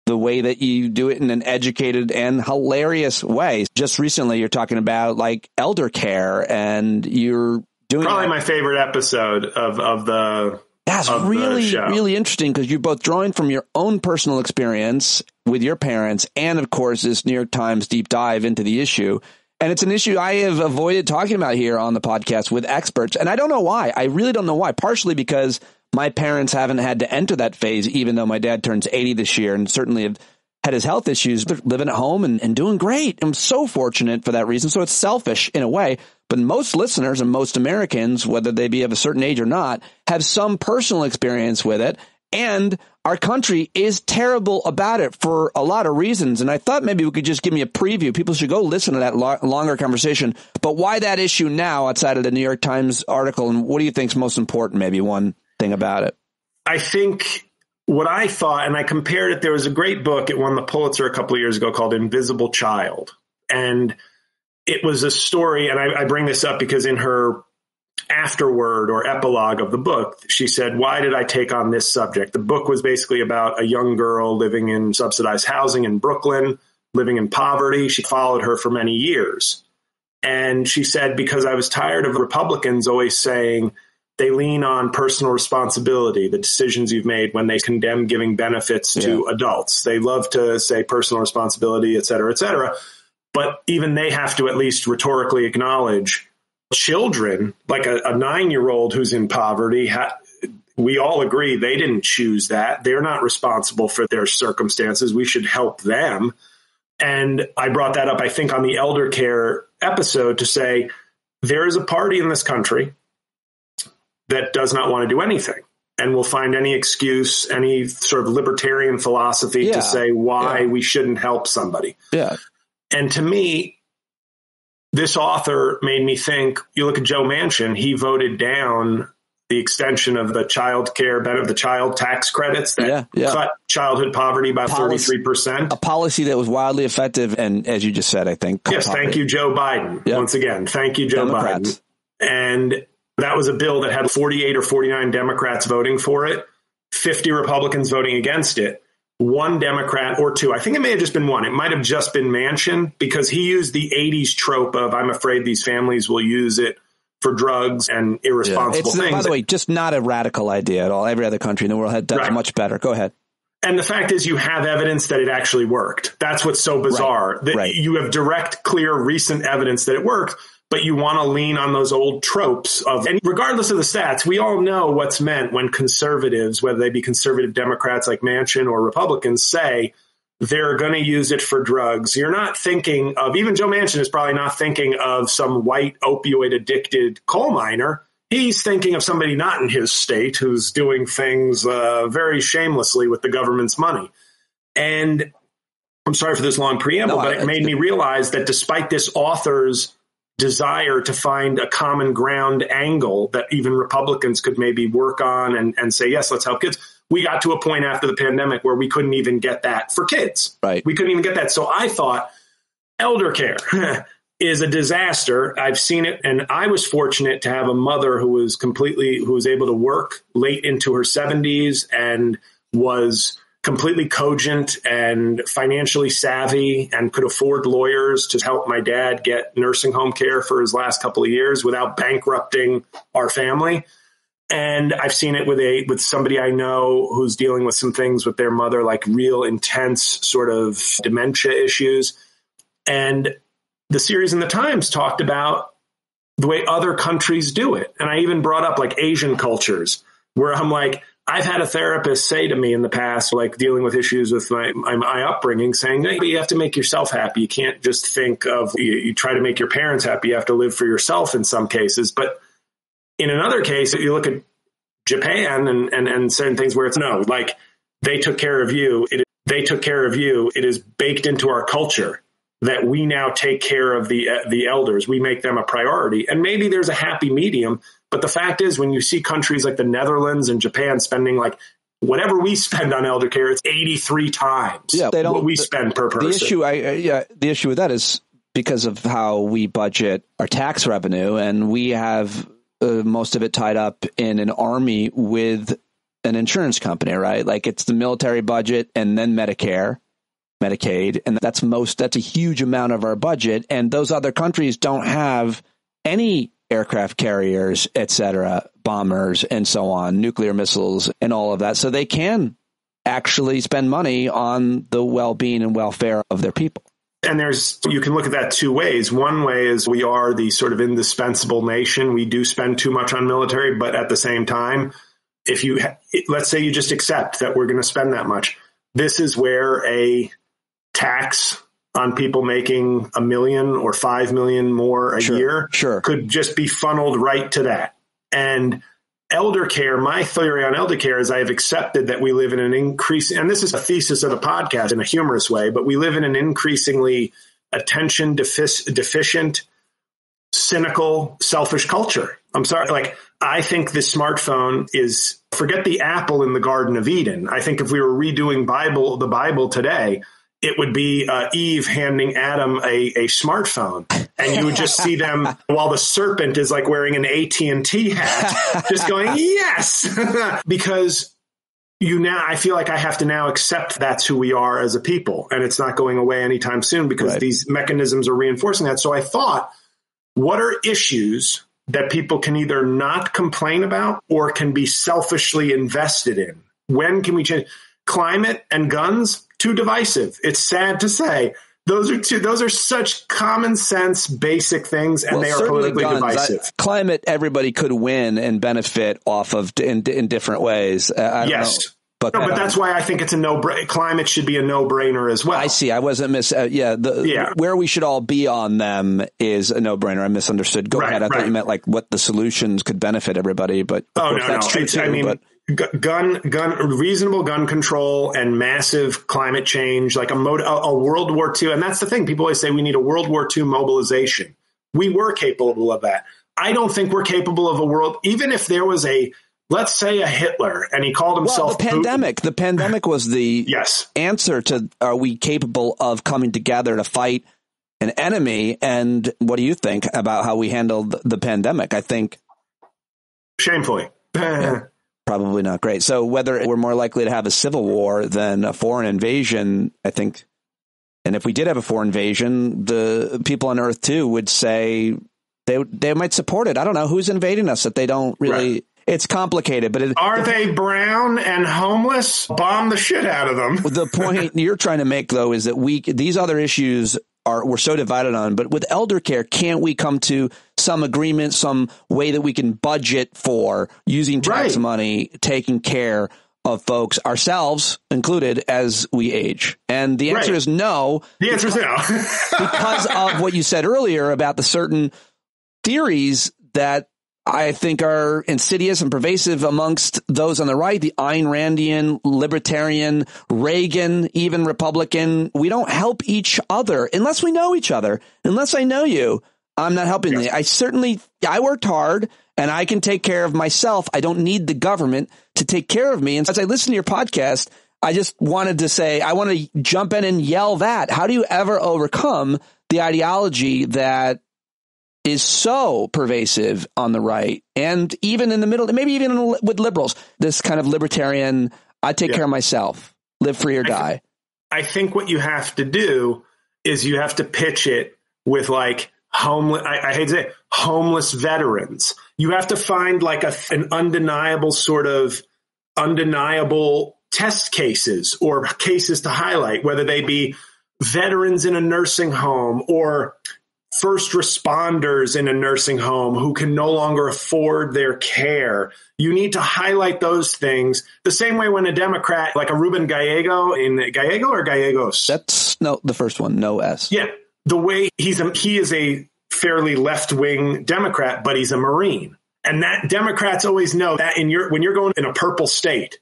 the way that you do it in an educated and hilarious way. Just recently, you're talking about like elder care, and you're doing probably my favorite episode of the show. Really interesting, because you're both drawing from your own personal experience with your parents and, of course, this New York Times deep dive into the issue. And it's an issue I have avoided talking about here on the podcast with experts. And I don't know why. I really don't know why. Partially because my parents haven't had to enter that phase, even though my dad turns 80 this year and certainly have had his health issues. They're living at home and doing great. I'm so fortunate for that reason. So it's selfish in a way. But most listeners and most Americans, whether they be of a certain age or not, have some personal experience with it. And our country is terrible about it for a lot of reasons. And I thought maybe we could just give me a preview. People should go listen to that longer conversation. But why that issue now outside of the New York Times article? And what do you think is most important? Maybe one thing about it. I think what I thought, and I compared it, there was a great book. It won the Pulitzer a couple of years ago called Invisible Child. And it was a story, and I bring this up because in her afterword or epilogue of the book, she said, why did I take on this subject? The book was basically about a young girl living in subsidized housing in Brooklyn, living in poverty. She followed her for many years. And she said, because I was tired of Republicans always saying they lean on personal responsibility, the decisions you've made when they condemn giving benefits to adults. They love to say personal responsibility, et cetera, et cetera. But even they have to at least rhetorically acknowledge children, like a 9-year-old who's in poverty. We all agree they didn't choose that. They're not responsible for their circumstances. We should help them. And I brought that up, I think, on the elder care episode to say there is a party in this country that does not want to do anything and will find any excuse, any sort of libertarian philosophy to say why we shouldn't help somebody. Yeah. And to me, this author made me think, you look at Joe Manchin, he voted down the extension of the child care benefit, the child tax credits that cut childhood poverty by 33%. A policy that was wildly effective. And as you just said, I think. Yes. Poverty. Thank you, Joe Biden. Once again, thank you, Joe Biden. And that was a bill that had 48 or 49 Democrats voting for it, 50 Republicans voting against it. One Democrat or two. I think it may have just been one. It might have just been Manchin, because he used the 80s trope of, I'm afraid these families will use it for drugs and irresponsible things. By the way, just not a radical idea at all. Every other country in the world does it much better. Go ahead. And the fact is, you have evidence that it actually worked. That's what's so bizarre. You have direct, clear, recent evidence that it worked, but you want to lean on those old tropes of, and regardless of the stats, we all know what's meant when conservatives, whether they be conservative Democrats like Manchin or Republicans, say they're going to use it for drugs. You're not thinking of, even Joe Manchin is probably not thinking of some white opioid addicted coal miner. he's thinking of somebody not in his state who's doing things very shamelessly with the government's money. And I'm sorry for this long preamble, but it made me realize that despite this author's desire to find a common ground angle that even Republicans could maybe work on and say, yes, let's help kids, we got to a point after the pandemic where we couldn't even get that for kids. Right. We couldn't even get that. So I thought elder care is a disaster. I've seen it. And I was fortunate to have a mother who was able to work late into her 70s and was completely cogent and financially savvy and could afford lawyers to help my dad get nursing home care for his last couple of years without bankrupting our family. And I've seen it with somebody I know who's dealing with some things with their mother, like real intense sort of dementia issues. And the series in the Times talked about the way other countries do it. And I even brought up like Asian cultures where I'm like, I've had a therapist say to me in the past, like dealing with issues with my upbringing, saying, hey, you have to make yourself happy. You can't just think of, you try to make your parents happy. You have to live for yourself in some cases. But in another case, you look at Japan and certain things where it's no, like they took care of you. They took care of you. It is baked into our culture that we now take care of the elders. We make them a priority. And maybe there's a happy medium. But the fact is, when you see countries like the Netherlands and Japan spending like whatever we spend on elder care, it's 83 times what we spend per person. The issue with that is because of how we budget our tax revenue, and we have most of it tied up in an army with an insurance company, right? Like it's the military budget and then Medicare, Medicaid, and that's a huge amount of our budget. And those other countries don't have any aircraft carriers, et cetera, bombers, and so on, nuclear missiles and all of that. So they can actually spend money on the well-being and welfare of their people. And you can look at that two ways. One way is we are the sort of indispensable nation. We do spend too much on military, but at the same time, let's say you just accept that we're going to spend that much. This is where a tax on people making $1 million or $5 million more a year could just be funneled right to that. And elder care, my theory on elder care is I have accepted that we live in an increase, and this is a thesis of the podcast in a humorous way, but we live in an increasingly attention deficient, cynical, selfish culture. I'm sorry. Like, I think the smartphone is, forget the apple in the Garden of Eden. I think if we were redoing the Bible today, it would be Eve handing Adam a smartphone, and you would just see them while the serpent is like wearing an AT&T hat, just going, yes, because I feel like I have to now accept that's who we are as a people, and it's not going away anytime soon because these mechanisms are reinforcing that. So I thought, what are issues that people can either not complain about or can be selfishly invested in? When can we change? Climate and guns? Too divisive. It's sad to say. Those are such common sense, basic things, and they are politically divisive. Climate, everybody could win and benefit off of in different ways. I don't know. But that's why I think it's a no-brainer. Climate should be a no-brainer as well. I see. I wasn't where we should all be on them is a no-brainer. I misunderstood. Go ahead. I thought you meant like what the solutions could benefit everybody, but that's true too. Reasonable gun control and massive climate change, like a World War II. And that's the thing. People always say we need a World War II mobilization. We were capable of that. I don't think we're capable of a world, even if there was let's say a Hitler and he called himself the pandemic. Putin. The pandemic was the answer to, are we capable of coming together to fight an enemy? And what do you think about how we handled the pandemic? I think shamefully. Probably not great. So whether we're more likely to have a civil war than a foreign invasion, I think, and if we did have a foreign invasion, the people on Earth too would say they might support it. I don't know who's invading us that they don't really. Right. It's complicated, but are they brown and homeless? Bomb the shit out of them. The point you're trying to make, though, is that these other issues we're so divided on. But with elder care, can't we come to some agreement, some way that we can budget for using tax money, taking care of folks, ourselves included, as we age? And the answer is no. The answer is no. Because of what you said earlier about the certain theories that I think are insidious and pervasive amongst those on the right, the Ayn Randian, libertarian, Reagan, even Republican. We don't help each other unless we know each other. Unless I know you, I'm not helping you. I worked hard and I can take care of myself. I don't need the government to take care of me. And as I listen to your podcast, I just wanted to say, I want to jump in and yell that. How do you ever overcome the ideology that is so pervasive on the right and even in the middle, maybe even with liberals, this kind of libertarian, I take care of myself, live free or die. I think what you have to do is you have to pitch it with like homeless, I hate to say, homeless veterans. You have to find like an undeniable test cases or cases to highlight, whether they be veterans in a nursing home or first responders in a nursing home who can no longer afford their care. You need to highlight those things the same way when a Democrat, like a Ruben Gallego or Gallegos? That's the first one, no S. Yeah. The way he is a fairly left-wing Democrat, but he's a Marine. And that Democrats always know that when you're going in a purple state,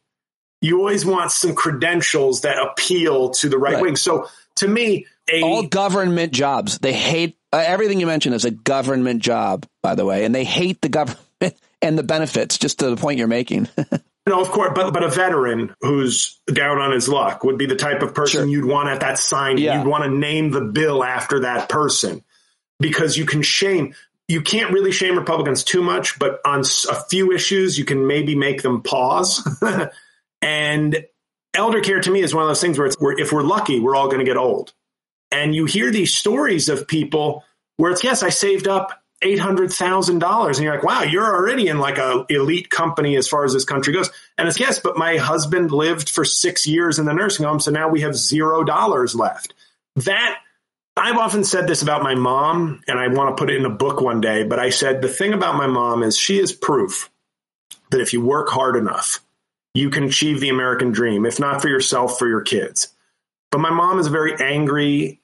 you always want some credentials that appeal to the right wing. So to me, all government jobs, they hate everything you mentioned is a government job, by the way, and they hate the government and the benefits, just to the point you're making. No, of course, but a veteran who's down on his luck would be the type of person you'd want at that sign. You'd want to name the bill after that person because you can't really shame Republicans too much, but on a few issues, you can maybe make them pause. And elder care to me is one of those things where if we're lucky, we're all going to get old. And you hear these stories of people where it's, yes, I saved up $800,000. And you're like, wow, you're already in like a elite company as far as this country goes. And it's, yes, but my husband lived for 6 years in the nursing home. So now we have $0 left. I've often said this about my mom, and I want to put it in a book one day. But I said the thing about my mom is she is proof that if you work hard enough, you can achieve the American dream, if not for yourself, for your kids. But my mom is a very angry,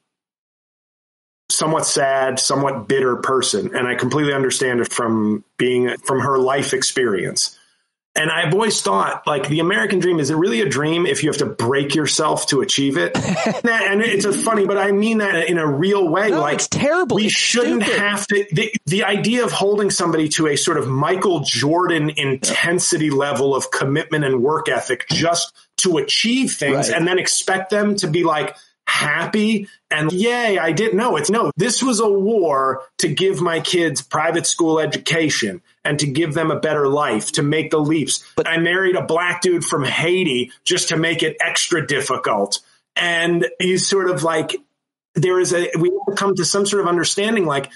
somewhat sad, somewhat bitter person. And I completely understand it from her life experience. And I've always thought, like, the American dream, is it really a dream if you have to break yourself to achieve it? And it's funny, but I mean that in a real way. No, like, it's terrible. We shouldn't have to. The idea of holding somebody to a sort of Michael Jordan intensity level of commitment and work ethic just to achieve things and then expect them to be like happy and yay, I didn't know. This was a war to give my kids private school education and to give them a better life, to make the leaps. But I married a black dude from Haiti just to make it extra difficult. And you sort of like, we have to come to some sort of understanding, like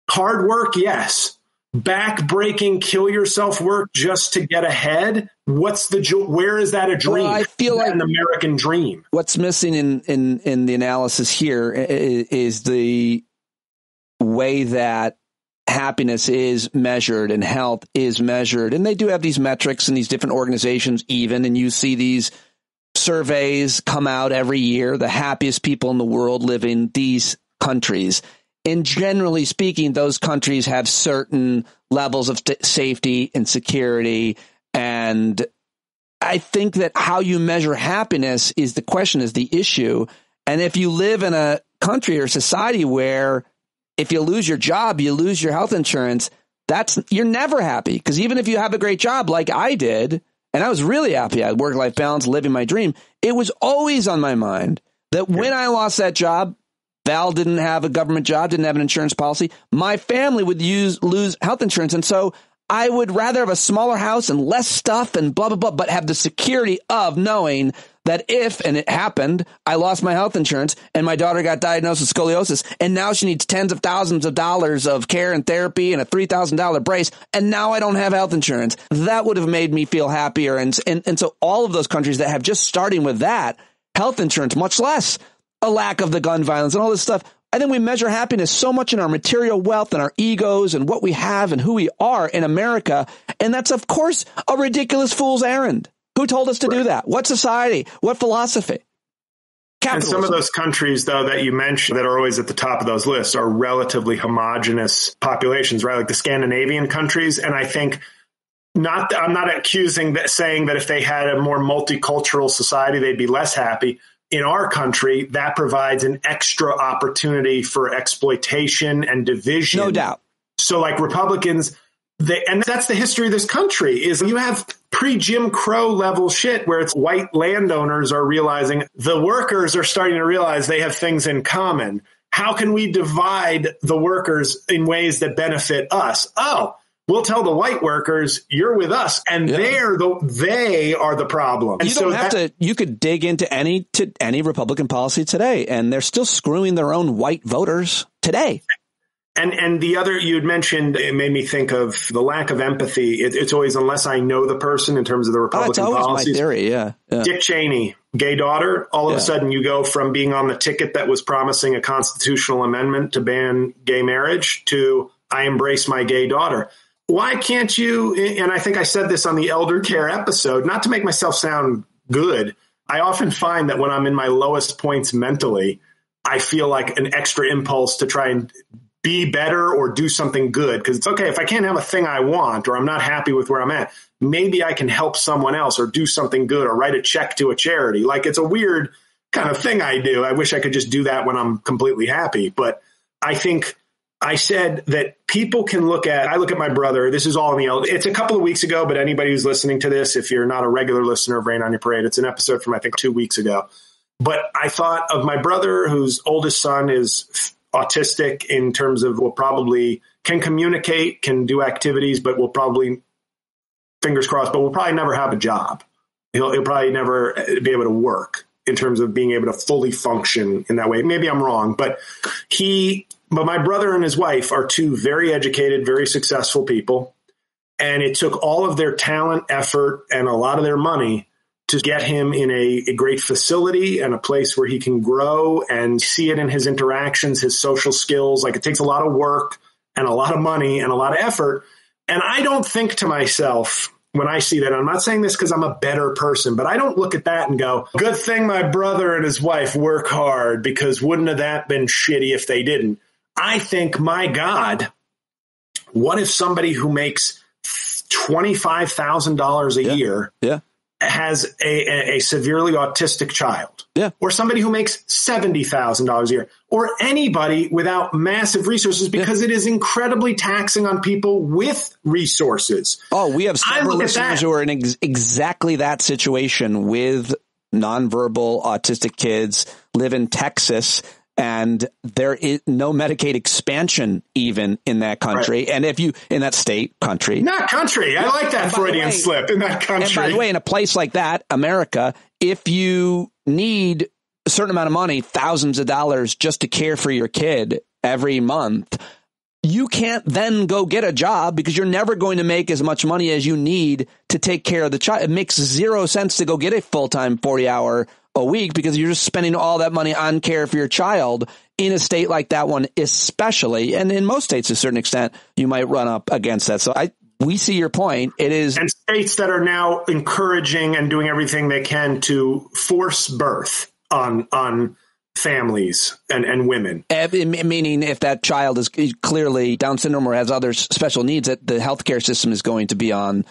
hard work, yes. Back-breaking, kill yourself work just to get ahead. Where is that a dream? Well, I feel like an American dream. What's missing in the analysis here is the way that happiness is measured and health is measured. And they do have these metrics in these different organizations even, and you see these surveys come out every year, the happiest people in the world live in these countries. And generally speaking, those countries have certain levels of safety and security. And I think that how you measure happiness is the question, is the issue. And if you live in a country or society where if you lose your job, you lose your health insurance, you're never happy. Because even if you have a great job like I did, and I was really happy, I had work-life balance, living my dream, it was always on my mind that when I lost that job, Val didn't have a government job, didn't have an insurance policy, my family would lose health insurance. And so I would rather have a smaller house and less stuff and blah, blah, blah, but have the security of knowing that if, and it happened, I lost my health insurance and my daughter got diagnosed with scoliosis and now she needs tens of thousands of dollars of care and therapy and a $3,000 brace. And now I don't have health insurance. That would have made me feel happier. And so all of those countries that have just starting with that health insurance, much less a lack of the gun violence and all this stuff. I think we measure happiness so much in our material wealth and our egos and what we have and who we are in America. And that's, of course, a ridiculous fool's errand. Who told us to do that? What society? What philosophy? And some of those countries, though, that you mentioned that are always at the top of those lists are relatively homogenous populations, right? Like the Scandinavian countries. And I think I'm not saying that if they had a more multicultural society, they'd be less happy. In our country, that provides an extra opportunity for exploitation and division. No doubt. So like Republicans, and that's the history of this country, is you have pre-Jim Crow level shit where it's white landowners are realizing the workers are starting to realize they have things in common. How can we divide the workers in ways that benefit us? Oh, we'll tell the white workers, you're with us, and they are the problem. And you don't have to. You could dig into any Republican policy today, and they're still screwing their own white voters today. And the other you had mentioned, it made me think of the lack of empathy. It's always unless I know the person in terms of the Republican policies. That's always my theory. Yeah. Dick Cheney, gay daughter. All of a sudden, you go from being on the ticket that was promising a constitutional amendment to ban gay marriage to I embrace my gay daughter. Why can't you, and I think I said this on the elder care episode, not to make myself sound good, I often find that when I'm in my lowest points mentally, I feel like an extra impulse to try and be better or do something good. Because it's okay, if I can't have a thing I want or I'm not happy with where I'm at, maybe I can help someone else or do something good or write a check to a charity. Like it's a weird kind of thing I do. I wish I could just do that when I'm completely happy. But I think I said that people can I look at my brother. This is all in the, it's a couple of weeks ago, but anybody who's listening to this, if you're not a regular listener of Rain on Your Parade, it's an episode from, I think, 2 weeks ago. But I thought of my brother, whose oldest son is autistic in terms of will probably can communicate, can do activities, but will probably, fingers crossed, but will probably never have a job. He'll probably never be able to work in terms of being able to fully function in that way. Maybe I'm wrong, but my brother and his wife are two very educated, very successful people. And it took all of their talent, effort, and a lot of their money to get him in a great facility and a place where he can grow and see it in his interactions, his social skills. Like it takes a lot of work and a lot of money and a lot of effort. And I don't think to myself when I see that, I'm not saying this because I'm a better person, but I don't look at that and go, good thing my brother and his wife work hard because wouldn't have that been shitty if they didn't. I think, my God, what if somebody who makes $25,000 a year has a severely autistic child? Or somebody who makes $70,000 a year? Or anybody without massive resources, because it is incredibly taxing on people with resources. Oh, we have several listeners who are in exactly that situation with nonverbal autistic kids, live in Texas. And there is no Medicaid expansion even in that country. Right. And if you, in that state, country. Not country. I like that Freudian slip, in that country. And by the way, in a place like that, America, if you need a certain amount of money, thousands of dollars just to care for your kid every month, you can't then go get a job because you're never going to make as much money as you need to take care of the child. It makes zero sense to go get a full-time 40-hour a week because you're just spending all that money on care for your child in a state like that one, especially. And in most states, to a certain extent, you might run up against that. So we see your point. It is. And states that are now encouraging and doing everything they can to force birth on families and women. Meaning if that child is clearly Down syndrome or has other special needs that the healthcare system is going to be on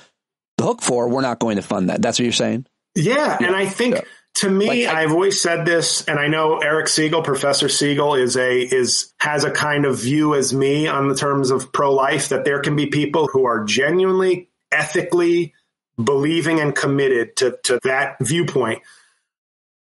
the hook for, we're not going to fund that. That's what you're saying? Yeah. And I think to me, I've always said this, and I know Eric Siegel, Professor Siegel, has a kind of view as me on the terms of pro-life, that there can be people who are genuinely, ethically believing and committed to that viewpoint.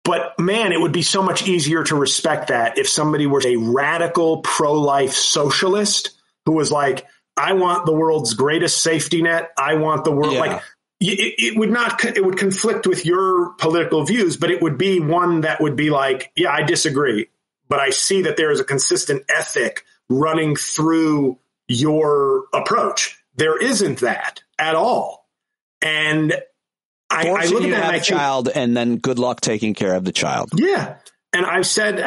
But man, it would be so much easier to respect that if somebody were a radical pro-life socialist who was like, I want the world's greatest safety net. I want the world like. It would conflict with your political views, but it would be one that would be like, yeah, I disagree, but I see that there is a consistent ethic running through your approach. There isn't that at all. And I look at that and I think, child, and then good luck taking care of the child. Yeah. And I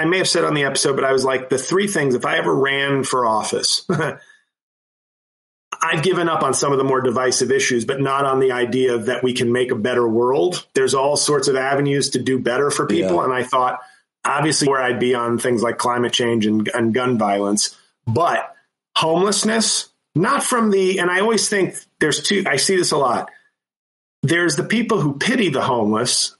may have said on the episode, but I was like, the three things, if I ever ran for office, I've given up on some of the more divisive issues, but not on the idea that we can make a better world. There's all sorts of avenues to do better for people. Yeah. And I thought obviously where I'd be on things like climate change and gun violence, but homelessness, not from and I always think I see this a lot. There's the people who pity the homeless,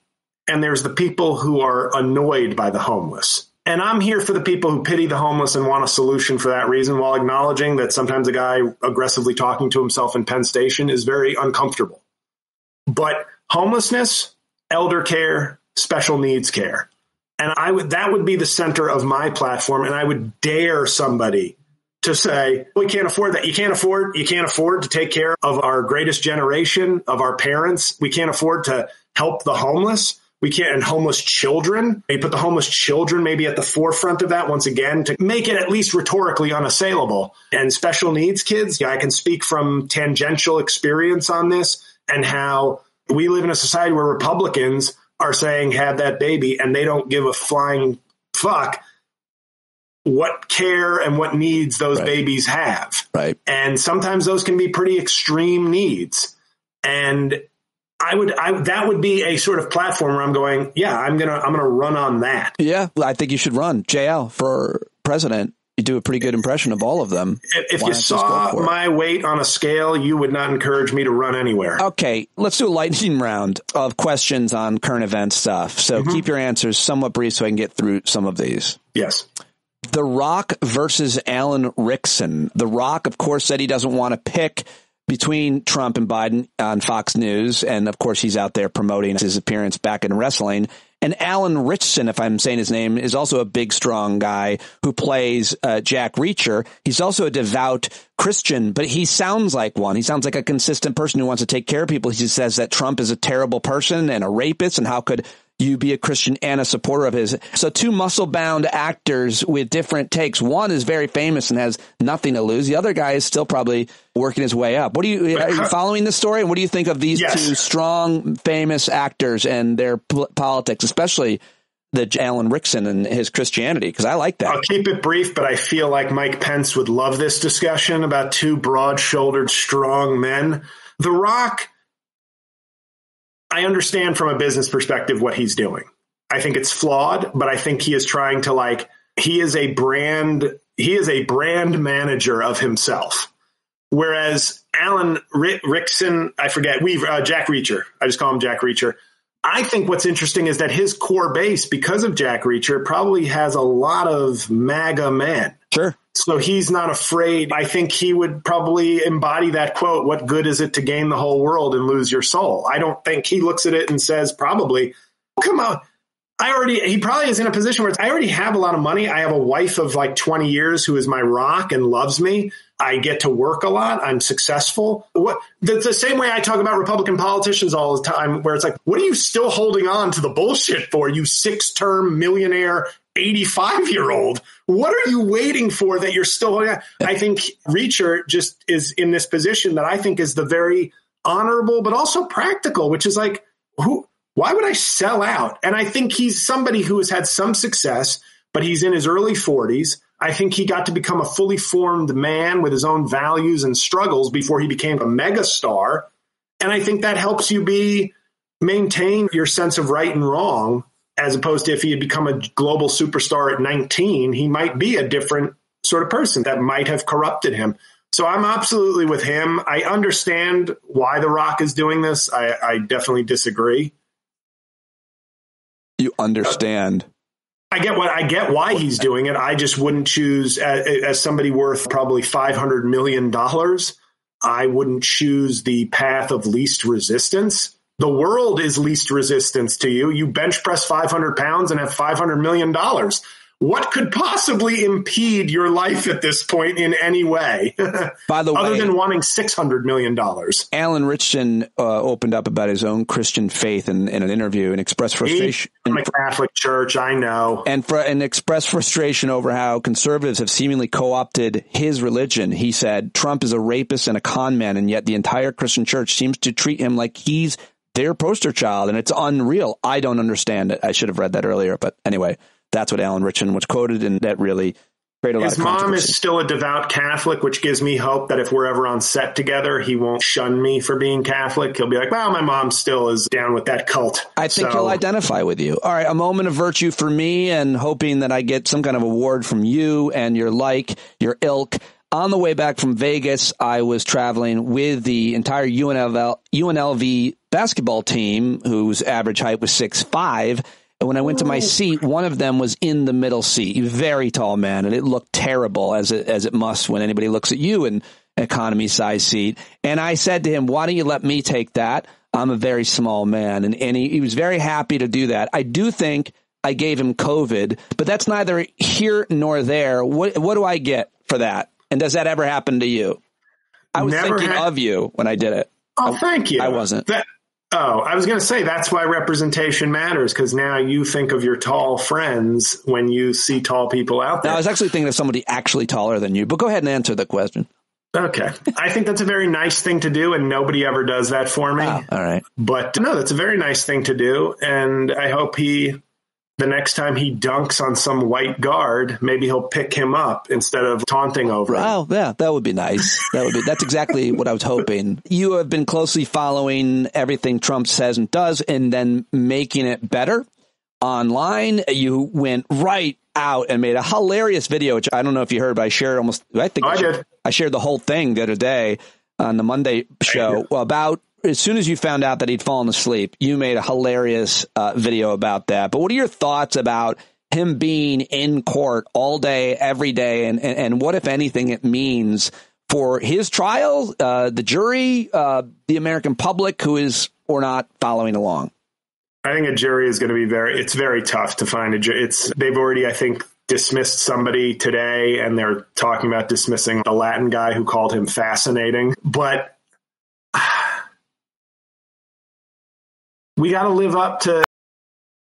and there's the people who are annoyed by the homeless. And I'm here for the people who pity the homeless and want a solution for that reason, while acknowledging that sometimes a guy aggressively talking to himself in Penn Station is very uncomfortable. But homelessness, elder care, special needs care. And that would be the center of my platform. And I would dare somebody to say, we can't afford that. You can't afford to take care of our greatest generation, of our parents. We can't afford to help the homeless. We can't, and homeless children. They put the homeless children maybe at the forefront of that once again to make it at least rhetorically unassailable. And special needs kids, I can speak from tangential experience on this and how we live in a society where Republicans are saying, have that baby, and they don't give a flying fuck what care and what needs those babies have. Right. And sometimes those can be pretty extreme needs. And that would be a sort of platform where I'm going, yeah, I'm going to run on that. Yeah. I think you should run JL for president. You do a pretty good impression of all of them. If you saw my weight on a scale, you would not encourage me to run anywhere. Okay, let's do a lightning round of questions on current event stuff. So keep your answers somewhat brief so I can get through some of these. Yes. The Rock versus Alan Rickson. The Rock, of course, said he doesn't want to pick between Trump and Biden on Fox News. And, of course, he's out there promoting his appearance back in wrestling. And Alan Ritchson, if I'm saying his name, is also a big, strong guy who plays Jack Reacher. He's also a devout Christian, but he sounds like one. He sounds like a consistent person who wants to take care of people. He says that Trump is a terrible person and a rapist, and how could you be a Christian and a supporter of his? So two muscle-bound actors with different takes. One is very famous and has nothing to lose. The other guy is still probably working his way up. Are you following this story? And what do you think of these two strong, famous actors and their politics, especially the Alan Rickson and his Christianity? Because I like that. I'll keep it brief, but I feel like Mike Pence would love this discussion about two broad-shouldered, strong men. The Rock, I understand from a business perspective what he's doing. I think it's flawed, but I think he is trying to he is a brand manager of himself. Whereas Alan Rickson, I forget, Jack Reacher. I just call him Jack Reacher. I think what's interesting is that his core base, because of Jack Reacher, probably has a lot of MAGA men. Sure. So he's not afraid. I think he would probably embody that quote, what good is it to gain the whole world and lose your soul? I don't think he looks at it and says, probably, come on. He probably is in a position where I already have a lot of money. I have a wife of 20 years who is my rock and loves me. I get to work a lot. I'm successful. The same way I talk about Republican politicians all the time, where it's like, what are you still holding on to the bullshit for, you 6-term millionaire 85-year-old? What are you waiting for that you're still holding on? I think Reacher just is in this position that I think is the very honorable, but also practical, which is why would I sell out? And I think he's somebody who has had some success, but he's in his early 40s. I think he got to become a fully formed man with his own values and struggles before he became a megastar. And I think that helps you maintain your sense of right and wrong, as opposed to if he had become a global superstar at 19, he might be a different sort of person that might have corrupted him. So I'm absolutely with him. I understand why The Rock is doing this. I definitely disagree. You understand. I get why he's doing it. I just wouldn't choose as somebody worth probably $500 million. I wouldn't choose the path of least resistance. The world is least resistance to you. You bench press 500 pounds and have $500 million. What could possibly impede your life at this point in any way? By the way, other than wanting $600 million. Alan Ritchson opened up about his own Christian faith in an interview and expressed frustration. In the Catholic Church, I know. And expressed frustration over how conservatives have seemingly co-opted his religion. He said, Trump is a rapist and a con man, and yet the entire Christian church seems to treat him like he's their poster child, and it's unreal. I don't understand it. I should have read that earlier, but anyway. That's what Alan Ritchson was quoted, and that really His mom is still a devout Catholic, which gives me hope that if we're ever on set together, he won't shun me for being Catholic. He'll be like, well, my mom still is down with that cult. I think he'll identify with you. All right, a moment of virtue for me, and hoping that I get some kind of award from you and your ilk. On the way back from Vegas, I was traveling with the entire UNLV basketball team, whose average height was 6'5". And when I went to my seat, one of them was in the middle seat, a very tall man, and it looked terrible, as it must when anybody looks at you in an economy-size seat. And I said to him, why don't you let me take that? I'm a very small man. And he was very happy to do that. I do think I gave him COVID, but that's neither here nor there. What do I get for that? And does that ever happen to you? I was thinking of you when I did it. Oh, thank you. I wasn't. I was going to say that's why representation matters, because now you think of your tall friends when you see tall people out there. Now, I was actually thinking of somebody actually taller than you, but go ahead and answer the question. Okay. I think that's a very nice thing to do, and nobody ever does that for me. Oh, all right. But no, that's a very nice thing to do, and I hope the next time he dunks on some white guard, maybe he'll pick him up instead of taunting over him. Oh, yeah, that would be nice. That's exactly what I was hoping. You have been closely following everything Trump says and does, and then making it better online. You went right out and made a hilarious video, which I don't know if you heard, but I shared I shared the whole thing the other day on the Monday show about as soon as you found out that he'd fallen asleep. You made a hilarious video about that. But what are your thoughts about him being in court all day, every day, and what, if anything, it means for his trial, the jury, the American public who is or not following along? I think a jury is going to be it's very tough to find a jury. They've already, I think, dismissed somebody today, and they're talking about dismissing the Latin guy who called him fascinating. But we got to live up to